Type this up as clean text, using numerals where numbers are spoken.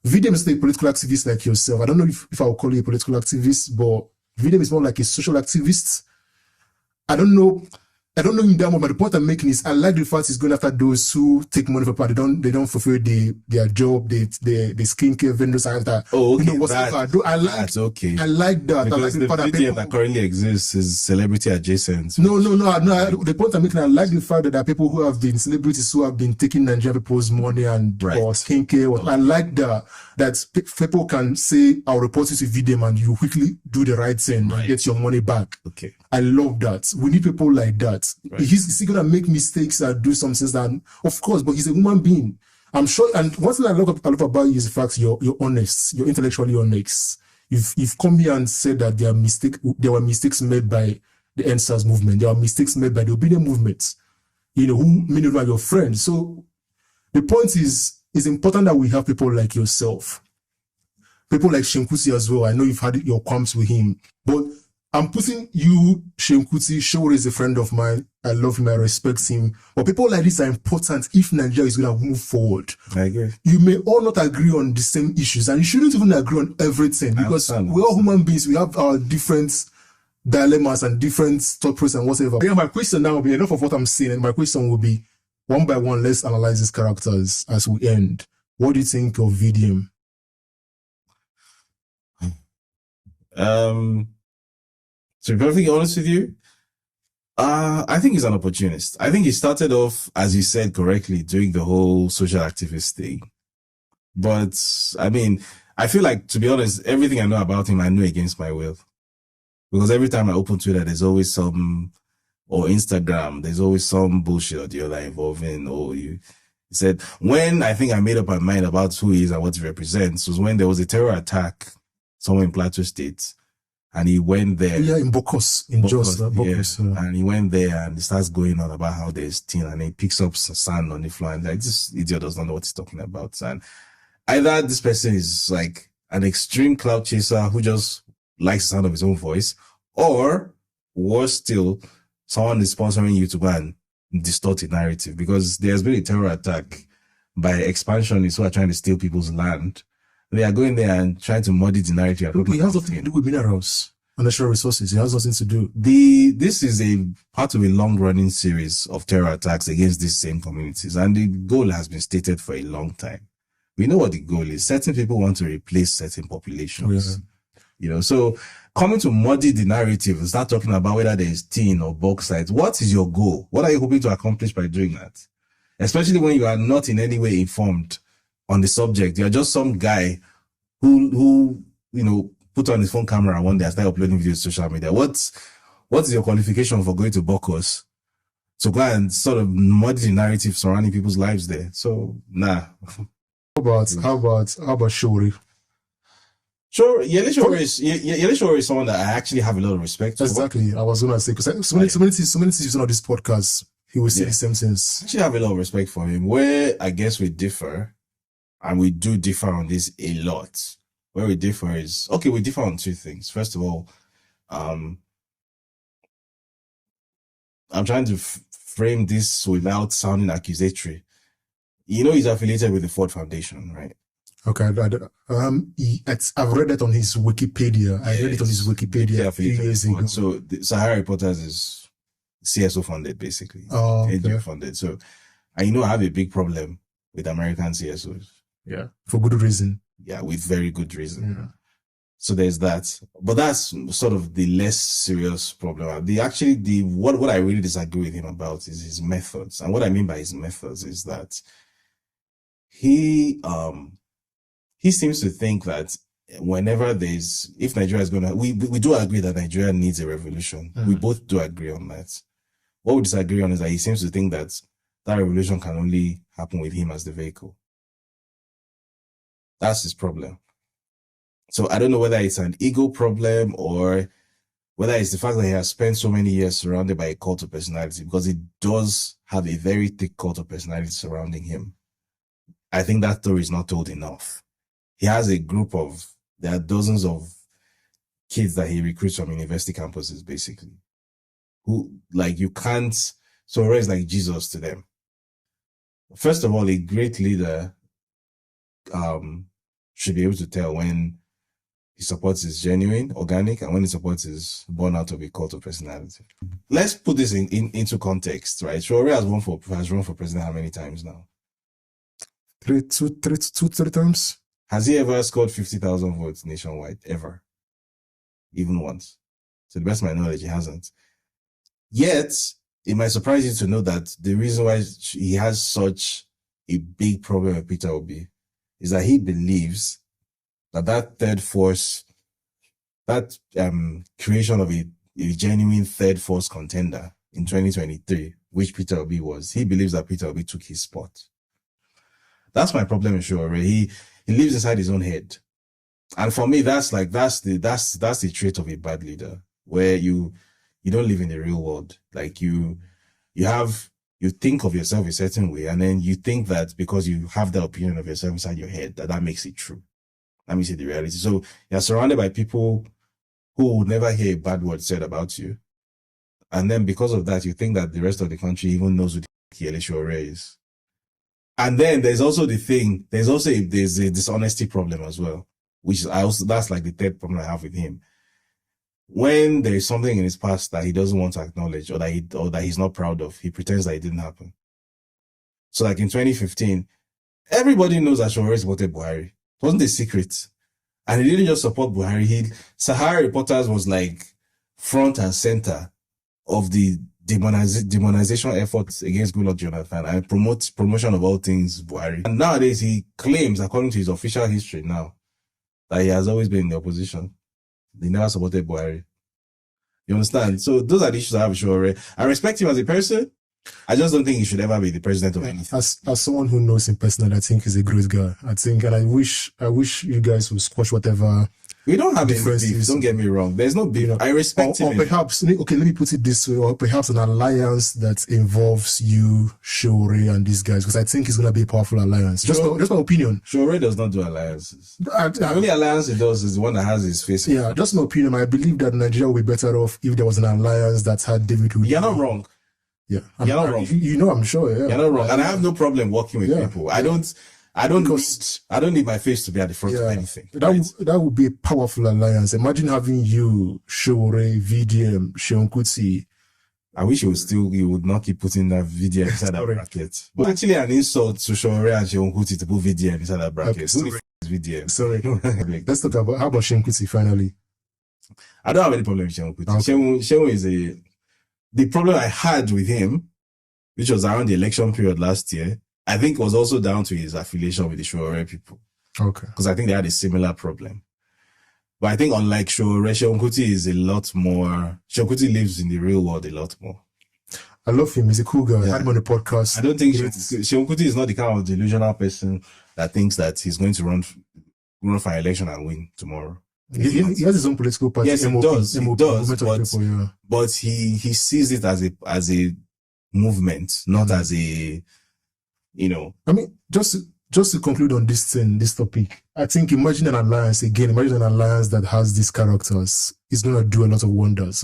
VDM is not a political activist like yourself. I don't know if I will call you a political activist, but VDM is more like a social activist. I don't know in that moment, but the point I'm making is I like the fact he's going after those who take money for part. They don't fulfill their job, the skincare vendors and that. Oh, okay. That's okay. I like that. Because the VDM that currently exists is celebrity adjacent. No. The point I'm making, I like the fact that there are people who have been celebrities who have been taking Nigerian people's money and or skincare. Okay. I like that people can say, I'll report it to VDM and you quickly do the right thing and get your money back. Okay. I love that. We need people like that. Right. Is he gonna make mistakes and do some things that, of course, but he's a human being. I'm sure. And one thing I love about you is the fact you're honest. You're intellectually honest. You've come here and said that there were mistakes made by the NSAS movement. There were mistakes made by the obedient movement. Who many of them are your friends. So the point is, it's important that we have people like yourself, people like Seun Kuti as well. I know you've had your qualms with him, but I'm putting you, Seun Kuti. Sowore is a friend of mine. I love him. I respect him. But people like this are important if Nigeria is going to move forward. I agree. You may all not agree on the same issues, and you shouldn't even agree on everything because we're all human beings. We have our different dilemmas and different thought process and whatever. Yeah, my question now will be enough of what I'm saying, and my question will be one by one. Let's analyze these characters as we end. What do you think of VDM? To be perfectly honest with you, I think he's an opportunist. I think he started off, as you said correctly, doing the whole social activist thing. But, I mean, I feel like, to be honest, everything I know about him, I know against my will. Because every time I open Twitter, there's always or Instagram, there's always some bullshit or the other involving, he said, when I think I made up my mind about who he is and what he represents was when there was a terror attack somewhere in Plateau State. And he went there. Yeah, in Jos. And he went there and he starts going on about how there's tin and he picks up some sand on the floor and like, this idiot does not know what he's talking about. And either this person is like an extreme cloud chaser who just likes the sound of his own voice, or worse still, someone is sponsoring you to go and distort the narrative, because there's been a terror attack by expansionists who are trying to steal people's land. They are going there and trying to muddy the narrative. It has nothing to do with minerals and natural resources. It has nothing to do. This is a part of a long-running series of terror attacks against these same communities, and the goal has been stated for a long time. We know what the goal is. Certain people want to replace certain populations. Yeah. So coming to muddy the narrative and start talking about whether there is tin or bauxite. What is your goal? What are you hoping to accomplish by doing that? Especially when you are not in any way informed on the subject. You're just some guy who put on his phone camera one day and start uploading videos to social media. What is your qualification for going to Bokos to go and sort of muddy the narrative surrounding people's lives there? So nah. How about Sowore? Sure, Yele Sowore is someone that I actually have a lot of respect for. Exactly. I was gonna say, because so many things on this podcast, he will say the same things. I actually have a lot of respect for him. Where I guess we differ, and we do differ on this a lot. Where we differ is, we differ on two things. First of all, I'm trying to frame this without sounding accusatory. He's affiliated with the Ford Foundation, right? Okay, I've read it on his Wikipedia. I read it on his Wikipedia a few years ago. So the Sahara Reporters is CSO funded, basically. Okay. Funded. So, I have a big problem with American CSOs. Yeah, for good reason. Yeah, with very good reason. Yeah. So there's that. But that's sort of the less serious problem. What I really disagree with him about is his methods. And what I mean by his methods is that he seems to think that whenever if Nigeria is gonna, we do agree that Nigeria needs a revolution. Mm-hmm. We both do agree on that. What we disagree on is that he seems to think that revolution can only happen with him as the vehicle. That's his problem. So I don't know whether it's an ego problem or whether it's the fact that he has spent so many years surrounded by a cult of personality, because he does have a very thick cult of personality surrounding him. I think that story is not told enough. He has a group there are dozens of kids that he recruits from university campuses, basically, who, Sowore is like Jesus to them. First of all, a great leader should be able to tell when his support is genuine, organic, and when his support is born out of a cult of personality. Let's put this into context, right? Sowore has run for president how many times now? Three times. Has he ever scored 50,000 votes nationwide? Ever? Even once? To the best of my knowledge, he hasn't. Yet, it might surprise you to know that the reason why he has such a big problem with Peter Obi is that he believes that third force, that creation of a genuine third force contender in 2023, which Peter Obi was, he believes that Peter Obi took his spot. That's my problem with Sowore. He lives inside his own head. And for me, that's the trait of a bad leader, where you don't live in the real world. Like you think of yourself a certain way, and then you think that because you have that opinion of yourself inside your head, that makes it true. That makes it the reality. So you're surrounded by people who would never hear a bad word said about you. And then because of that, you think that the rest of the country even knows who Omoyele Sowore is. And then there's a dishonesty problem as well, which that's like the third problem I have with him. When there is something in his past that he doesn't want to acknowledge or that he's not proud of, he pretends that it didn't happen. So like in 2015, everybody knows that Sowore supported Buhari. It wasn't a secret. And he didn't just support Buhari. Sahara Reporters was like front and center of the demonization efforts against Goodluck Jonathan and promotion of all things Buhari. And nowadays he claims, according to his official history now, that he has always been in the opposition. They never supported Buhari. You understand? So those are the issues I have with Sowore. I respect him as a person. I just don't think he should ever be the president of anything. As someone who knows him personally, I think he's a great guy. And I wish you guys would squash whatever. We don't have differences. Don't get me wrong. There's no beef. I respect him. Or perhaps, okay, let me put it this way, or perhaps an alliance that involves you, Sowore, and these guys, because I think it's going to be a powerful alliance. Just my opinion. Sowore does not do alliances. The only alliance he does is the one that has his face. Yeah, just my opinion. I believe that Nigeria would be better off if there was an alliance that had David Wood. You're not wrong. Yeah, you're not wrong. I'm sure. Yeah, you're not wrong, and I have no problem working with people. I don't need my face to be at the front of anything. That would be a powerful alliance. Imagine having you, Sowore, VDM, Seun Kuti. I wish you would not keep putting that VDM inside that bracket. But actually, an insult to Sowore and Seun Kuti to put VDM inside that bracket. Okay, who is VDM? Sorry. Let's talk about how about Seun Kuti finally. I don't have any problem with Seun Kuti. Okay. Seun is the problem I had with him, which was around the election period last year, I think was also down to his affiliation with the Sowore people. Okay. Because I think they had a similar problem. But I think unlike Sowore, Seun Kuti is a lot more... Seun Kuti lives in the real world a lot more. I love him. He's a cool guy. I had him on the podcast. I don't think Seun Kuti is not the kind of delusional person that thinks that he's going to run for an election and win tomorrow. He has his own political party. Yes, he does. But he sees it as a movement, not as a, I mean, just to conclude on this topic, I think imagine an alliance that has these characters is going to do a lot of wonders.